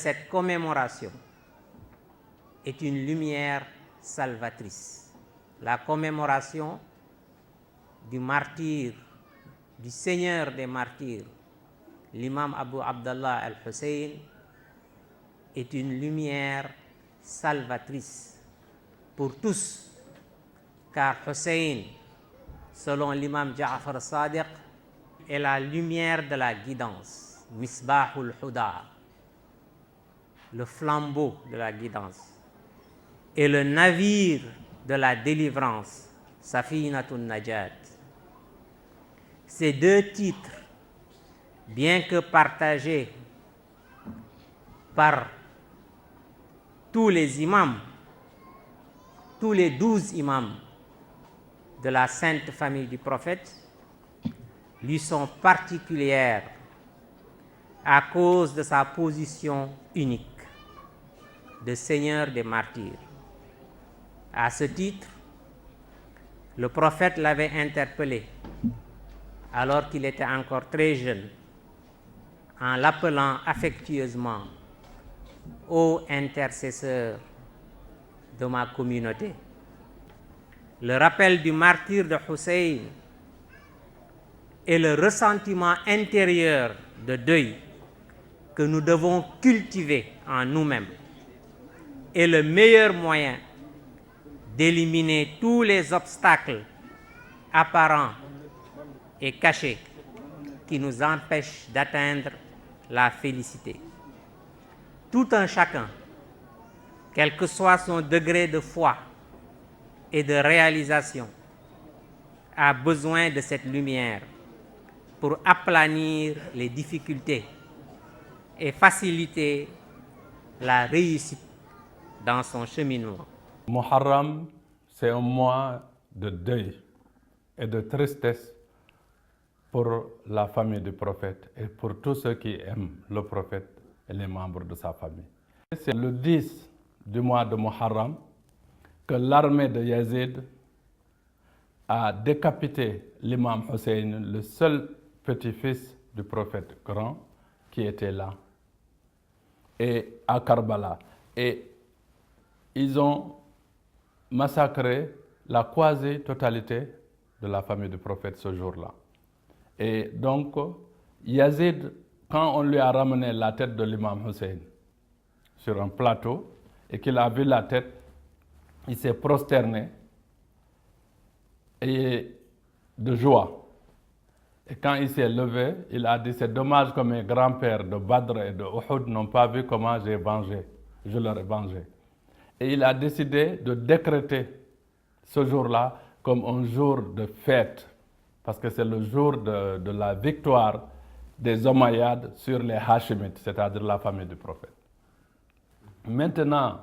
cette commémoration est une lumière salvatrice. La commémoration du martyr, du Seigneur des martyrs, l'imam Abu Abdallah al-Hussein, est une lumière salvatrice pour tous, car Hussein, selon l'imam Ja'far Sadiq, est la lumière de la guidance, Misbahul Huda, le flambeau de la guidance, et le navire de la délivrance, Safinatun Najat. Ces deux titres, bien que partagés par tous les imams, tous les 12 imams de la sainte famille du prophète, lui sont particulières à cause de sa position unique de Seigneur des martyrs. À ce titre, le prophète l'avait interpellé alors qu'il était encore très jeune, en l'appelant affectueusement « Ô intercesseur de ma communauté ». Le rappel du martyre de Hussein et le ressentiment intérieur de deuil que nous devons cultiver en nous-mêmes est le meilleur moyen d'éliminer tous les obstacles apparents et cachés qui nous empêchent d'atteindre la félicité. Tout un chacun, quel que soit son degré de foi et de réalisation, a besoin de cette lumière pour aplanir les difficultés et faciliter la réussite dans son cheminement. Muharram, c'est un mois de deuil et de tristesse pour la famille du prophète et pour tous ceux qui aiment le prophète et les membres de sa famille. C'est le 10 du mois de Muharram que l'armée de Yazid a décapité l'imam Hussein, le seul petit-fils du prophète grand qui était là, et à Karbala. Et ils ont massacré la quasi-totalité de la famille du prophète ce jour-là. Et donc, Yazid, quand on lui a ramené la tête de l'imam Hussein sur un plateau et qu'il a vu la tête, il s'est prosterné et de joie. Et quand il s'est levé, il a dit « C'est dommage que mes grands-pères de Badr et de Uhud n'ont pas vu comment je leur ai vengé. » Et il a décidé de décréter ce jour-là comme un jour de fête, parce que c'est le jour de la victoire des Omeyyades sur les Hachimites, c'est-à-dire la famille du prophète. Maintenant,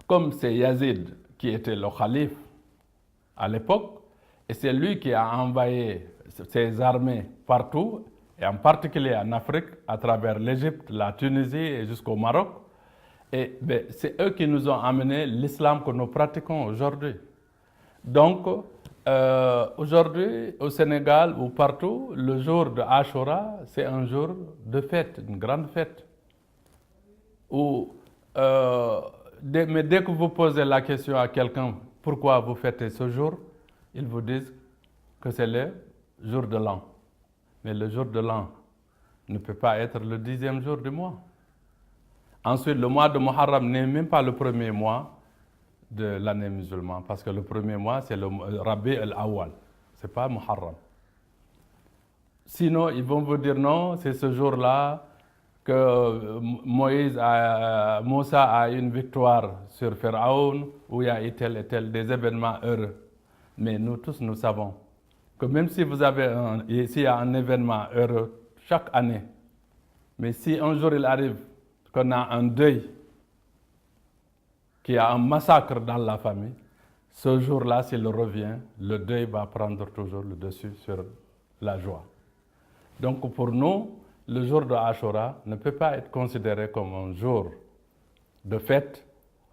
comme c'est Yazid qui était le calife à l'époque, et c'est lui qui a envoyé ses armées partout, et en particulier en Afrique, à travers l'Égypte, la Tunisie et jusqu'au Maroc, et c'est eux qui nous ont amené l'islam que nous pratiquons aujourd'hui. Donc, aujourd'hui, au Sénégal ou partout, le jour de Ashura, c'est un jour de fête, une grande fête. Mais dès que vous posez la question à quelqu'un, pourquoi vous fêtez ce jour, ils vous disent que c'est le jour de l'an. Mais le jour de l'an ne peut pas être le 10e jour du mois. Ensuite, le mois de Muharram n'est même pas le premier mois de l'année musulmane, parce que le premier mois, c'est le Rabi al-Awwal, ce n'est pas Muharram. Sinon, ils vont vous dire non, c'est ce jour-là que Moussa a une victoire sur Pharaon, où il y a et tel, des événements heureux. Mais nous tous, nous savons que même si s'il y a un événement heureux chaque année, mais si un jour il arrive qu'on a un deuil, qu'il y a un massacre dans la famille, ce jour-là, s'il revient, le deuil va prendre toujours le dessus sur la joie. Donc pour nous, le jour de Ashura ne peut pas être considéré comme un jour de fête.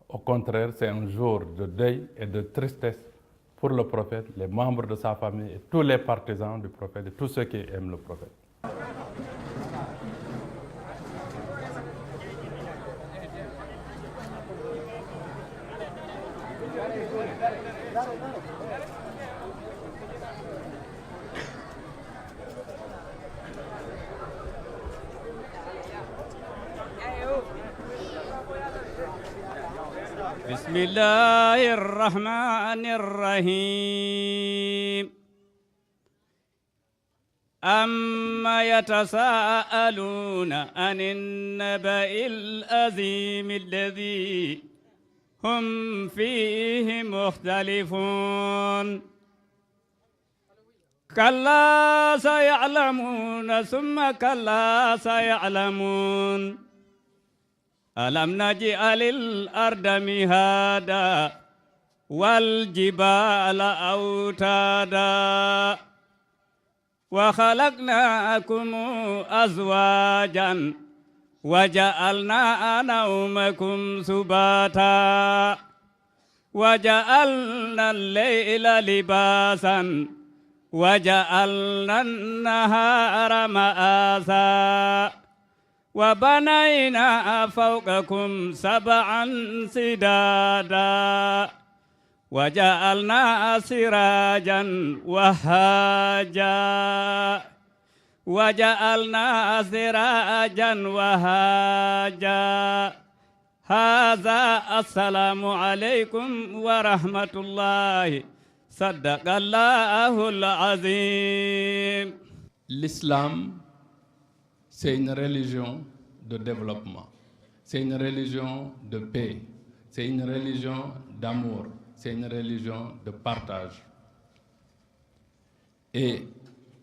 Au contraire, c'est un jour de deuil et de tristesse pour le prophète, les membres de sa famille et tous les partisans du prophète et tous ceux qui aiment le prophète. بسم الله الرحمن الرحيم أما يتساءلون عن النبأ العظيم الذي هم فيه مختلفون كلا سيعلمون ثم كلا سيعلمون ألم نجعل الأرض مهادا والجبال أوتادا وخلقناكم أزواجا وجعلنا نومكم سباتا وجعلنا الليل لباسا وجعلنا النهار مآسا وبنينا فوقكم سبعا سدادا وجعلنا سراجا وهاجا وجعلنا سراجا وهاجا هذا السلام عليكم ورحمة الله صدق الله العظيم. L'islam, c'est une religion de développement, c'est une religion de paix, c'est une religion d'amour, c'est une religion de partage.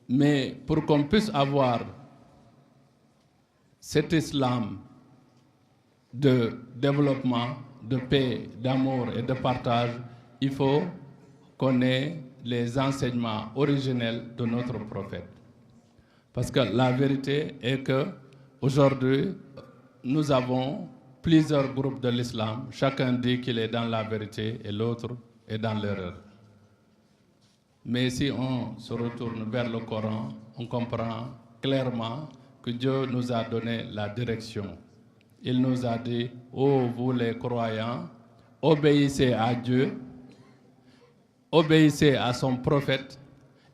Mais pour qu'on puisse avoir cet islam de développement, de paix, d'amour et de partage, il faut qu'on ait les enseignements originels de notre prophète. Parce que la vérité est que aujourd'hui, nous avons plusieurs groupes de l'islam. Chacun dit qu'il est dans la vérité et l'autre est dans l'erreur. Mais si on se retourne vers le Coran, on comprend clairement que Dieu nous a donné la direction. Il nous a dit, ô vous les croyants, obéissez à Dieu, obéissez à son prophète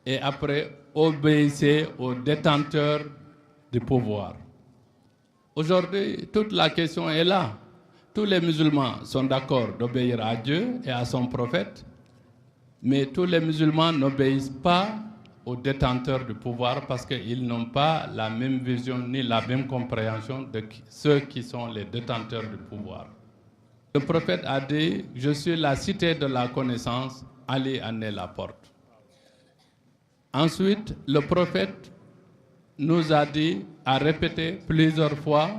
et après obéissez aux détenteurs du pouvoir. Aujourd'hui, toute la question est là. Tous les musulmans sont d'accord d'obéir à Dieu et à son prophète, mais tous les musulmans n'obéissent pas aux détenteurs du pouvoir parce qu'ils n'ont pas la même vision ni la même compréhension de ceux qui sont les détenteurs du pouvoir. Le prophète a dit, je suis la cité de la connaissance, allez en est la porte. Ensuite, le prophète nous a dit, a répété plusieurs fois,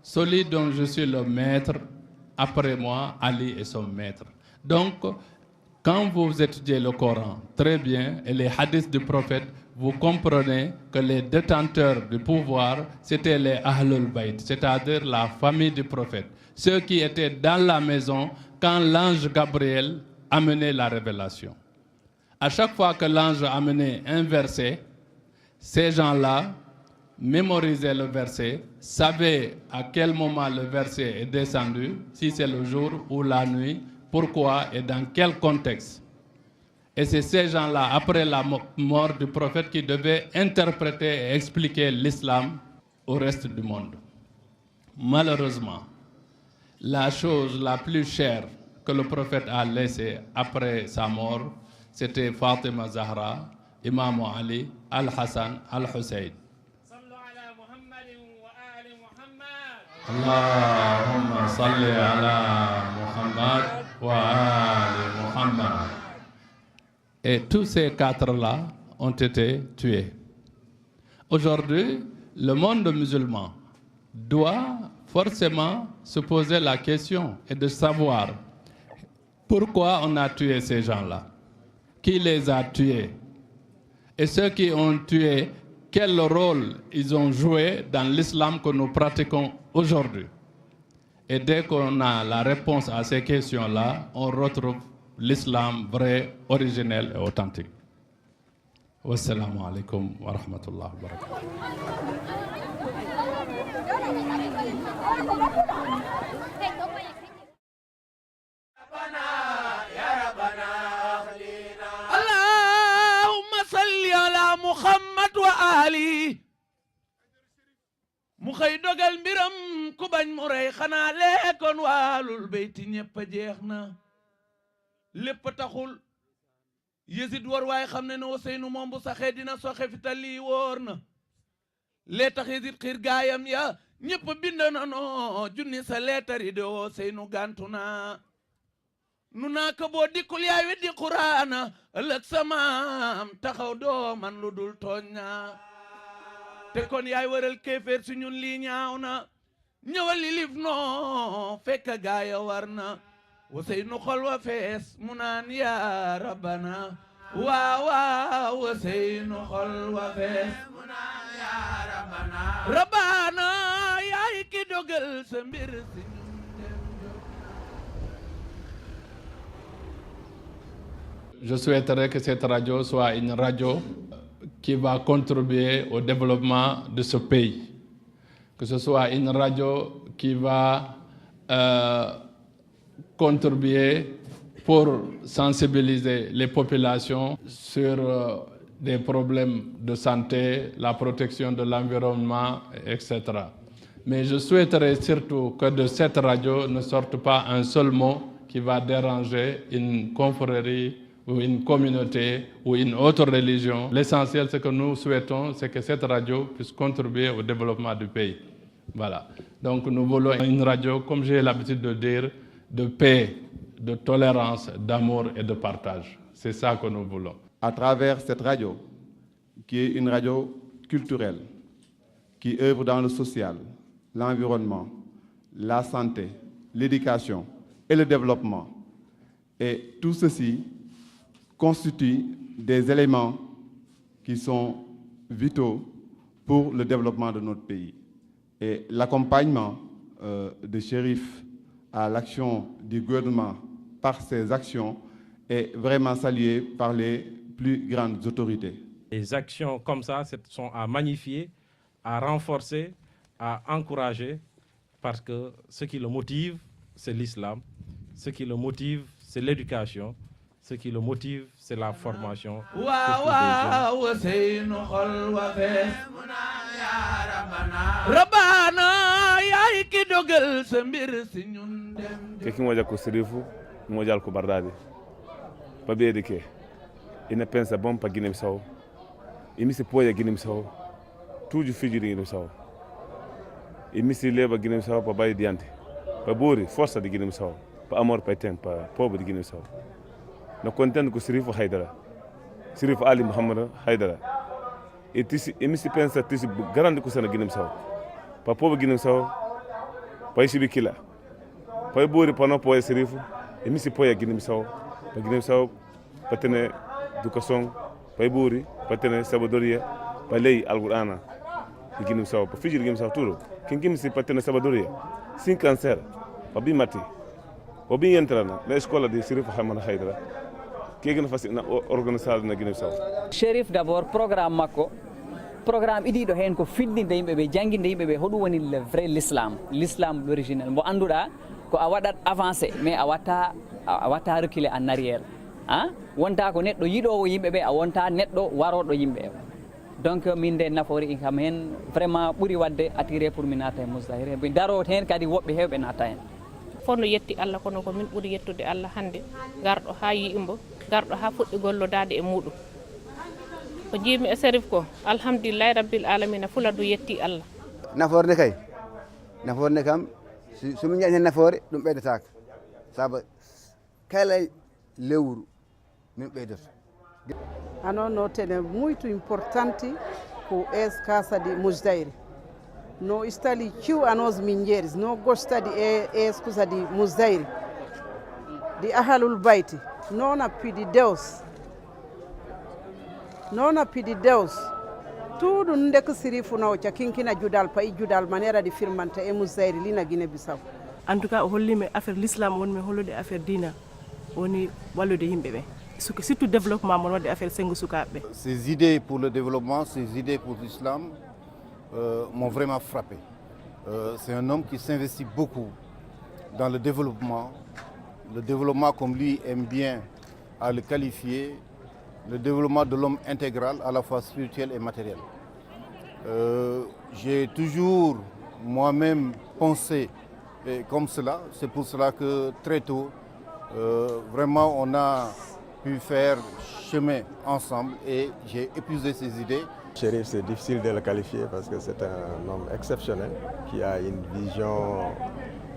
celui dont je suis le maître, après moi, Ali est son maître. Donc, quand vous étudiez le Coran, très bien, et les hadiths du prophète, vous comprenez que les détenteurs du pouvoir, c'était les Ahlul Bayt, c'est-à-dire la famille du prophète. Ceux qui étaient dans la maison quand l'ange Gabriel amenait la révélation. À chaque fois que l'ange amenait un verset, ces gens-là mémorisaient le verset, savaient à quel moment le verset est descendu, si c'est le jour ou la nuit, pourquoi et dans quel contexte. Et c'est ces gens-là, après la mort du prophète, qui devaient interpréter et expliquer l'islam au reste du monde. Malheureusement, la chose la plus chère que le prophète a laissée après sa mort, c'était Fatima Zahra, Imam Ali, Al-Hassan, Al-Hussein. Allahumma salli ala Muhammad wa ali Muhammad. Et tous ces quatre-là ont été tués. Aujourd'hui, le monde musulman doit forcément se poser la question et de savoir pourquoi on a tué ces gens-là. Qui les a tués? Et ceux qui ont tué, quel rôle ils ont joué dans l'islam que nous pratiquons aujourd'hui? Et dès qu'on a la réponse à ces questions-là, on retrouve l'islam vrai, originel et authentique. Wassalamu alaikum wa rahmatullahi wa barakatuh. faali mu xëy dogal mbiram ku bañ mu rey xanaa lekkoon waalul beyti ñëpp a jeex na lépp taxul Yezid war waaye xam ne Ousseynou moom bu saxee dina soxe fi tali wóor na lee tax Yezid xiir gaayam ya ñëpp bind na no junni sa leetari de Ousseynou gantu na nu naa ko boo dikkul yaay weddi Quraana ëllëg samaam taxaw doo man lu dul tooñ na te kon yaay waral kéeféer si ñun lii ñaaw na ñëwal li lif no fekk gaaya war na Ousseynou xol wa fees mu naan yaa rabbana waaw waaw Ousseynou xol wa fees mu naan yaa rabbana rabbana yaay ki dogal sa mbir si ñun dem jóg. Je souhaiterais que cette radio soit une radio qui va contribuer au développement de ce pays. Que ce soit une radio qui va contribuer pour sensibiliser les populations sur des problèmes de santé, la protection de l'environnement, etc. Mais je souhaiterais surtout que de cette radio ne sorte pas un seul mot qui va déranger une confrérie ou une communauté ou une autre religion. L'essentiel, ce que nous souhaitons, c'est que cette radio puisse contribuer au développement du pays. Voilà. Donc nous voulons une radio, comme j'ai l'habitude de dire, de paix, de tolérance, d'amour et de partage. C'est ça que nous voulons. À travers cette radio, qui est une radio culturelle, qui œuvre dans le social, l'environnement, la santé, l'éducation et le développement. Et tout ceci constitue des éléments qui sont vitaux pour le développement de notre pays. Et l'accompagnement de Chérif à l'action du gouvernement par ses actions est vraiment salué par les plus grandes autorités. Les actions comme ça sont à magnifier, à renforcer, à encourager, parce que ce qui le motive, c'est l'islam. Ce qui le motive, c'est l'éducation. Ce qui le motive, c'est la formation. Keki moja ko sirifu moja ko bardade pabeede ke ina pensa bom pa Guinée Bissau imisi poya Guinée Bissau tuju fijiri Guinée Bissau imisi leba Guinée Bissau pa bayi diante pa bori força de Guinée Bissau pa amor pa tem pa pobre de Guinée Bissau no contente ko sirifu Haydara sirifu Ali Muhammad Haydara e tisi imisi pensa tisi grande ko sana Guinée Bissau pa pobre Guinée Bissau pa sibi kila pa bori pa no poya sirifu imisi poya Guinée Bissau pa Guinée Bissau pa tene educação pa bori pa tene sabadoria pa lei alqur'ana de Guinée Bissau pa fiji de Guinée Bissau tudo quem imisi pa tene sabadoria sin cancer pa bi mati o bi entrana na escola de Sirif Hamad Haydara que gën fas na organisation na Guinée Bissau Chérif d'abord programme makko programme idiɗo hen ko fiddinde yimɓeɓe jangguinde yimɓeɓe hoɗum woni le vrai l'islam l'original mo anduɗa ko a waɗat avancé mais a watta reculer en arrière wonta ko neɗɗo yiɗowo yimɓeɓe a wonta neɗɗo waroɗo yimɓe donc min nde nafoori kam hen vraiment ɓuuri wadde attiré pour mi nata e Mousdahir mi daro hen kadi woɓɓe hewɓe nata hen fonno yetti Allah kono ko min ɓuuri yettude Allah hande garɗo ha yimɓe garɗo ha fuɗɗi gollodade e muɗum ko jiimi e Chérif ko alhamdulillahi rabbil alamina fula du yetti Allah nafoore kay nafoore kam somi jaɓi hen nafoore ɗum ɓeydetaka saabu kala lewru min ɓeydoto ano note muito importante ko casa de Mousdahir no istali ciw anos minjeris no gostadi eskusa de Mousdahir de ahalul bayti nona pidi deus tudo nde ko Sirifu no ca kinkina judal pa judal manera de firmanta e Mousdahir lina Guinée Bissau en tout cas o hollimi affaire l'islam wonmi hollude affaire dina woni wallude yimɓe ɓe surtout développement mon wadde affaire sengu sukaɓe. Ces idées pour le développement, ces idées pour l'islam m'ont vraiment frappé. C'est un homme qui s'investit beaucoup dans le développement comme lui aime bien à le qualifier, le développement de l'homme intégral à la fois spirituel et matériel. J'ai toujours moi-même pensé comme cela. C'est pour cela que très tôt, vraiment, on a pu faire chemin ensemble et j'ai épuisé ses idées. Chérif, c'est difficile de le qualifier parce que c'est un homme exceptionnel qui a une vision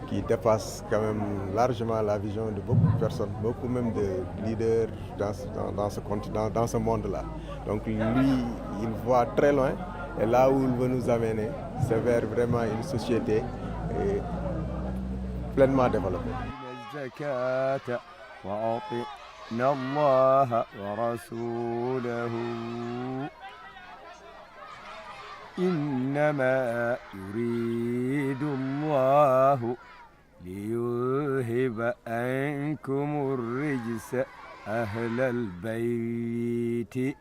qui dépasse quand même largement la vision de beaucoup de personnes, beaucoup même de leaders dans ce continent, dans ce monde-là. Donc lui, il voit très loin et là où il veut nous amener, c'est vers vraiment une société pleinement développée. إنما يريد الله ليذهب عنكم الرجس أهل البيت